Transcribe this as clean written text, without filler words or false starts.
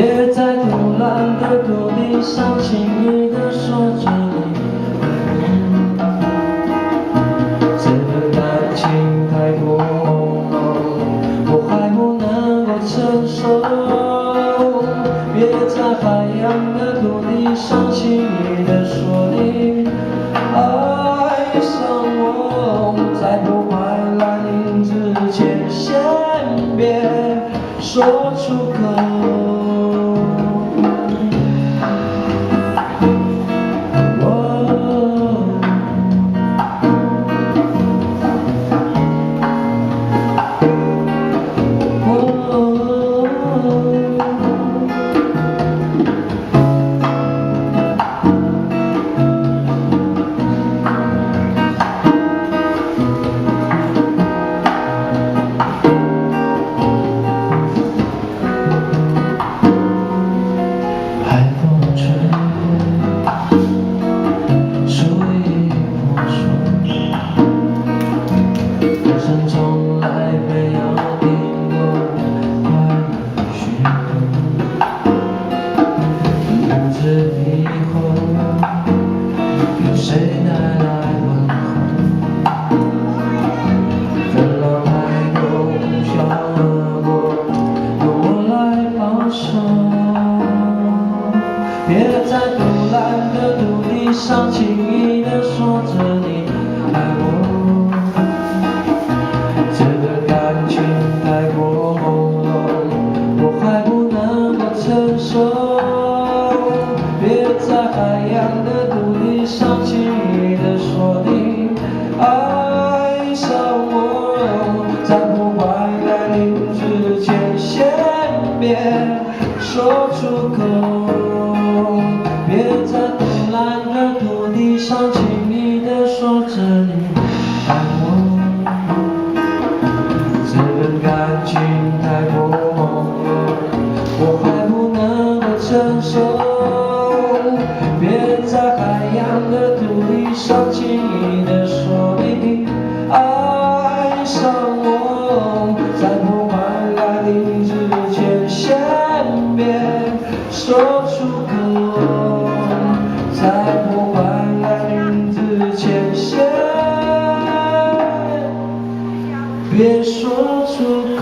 别在突然的土地上轻易地说着你爱我，这份感情太过朦胧，我还不能够承受。别在海洋的土地上轻易地说你爱上我，在破坏来临之前，先别说出口。别在突然的土地上轻易地说着你爱我，这个感情太过朦胧，我还不能够承受。别在海洋的土地上轻易地说你爱上我，在破坏来临之前，先别说出口。别在突然的土地上轻易地说着你爱我，这份感情太过朦胧，我还不能够承受。别在海洋的土地上轻易地说你爱上我，在破坏来临之前，先别说出口。在破坏来临之前，先别说出口。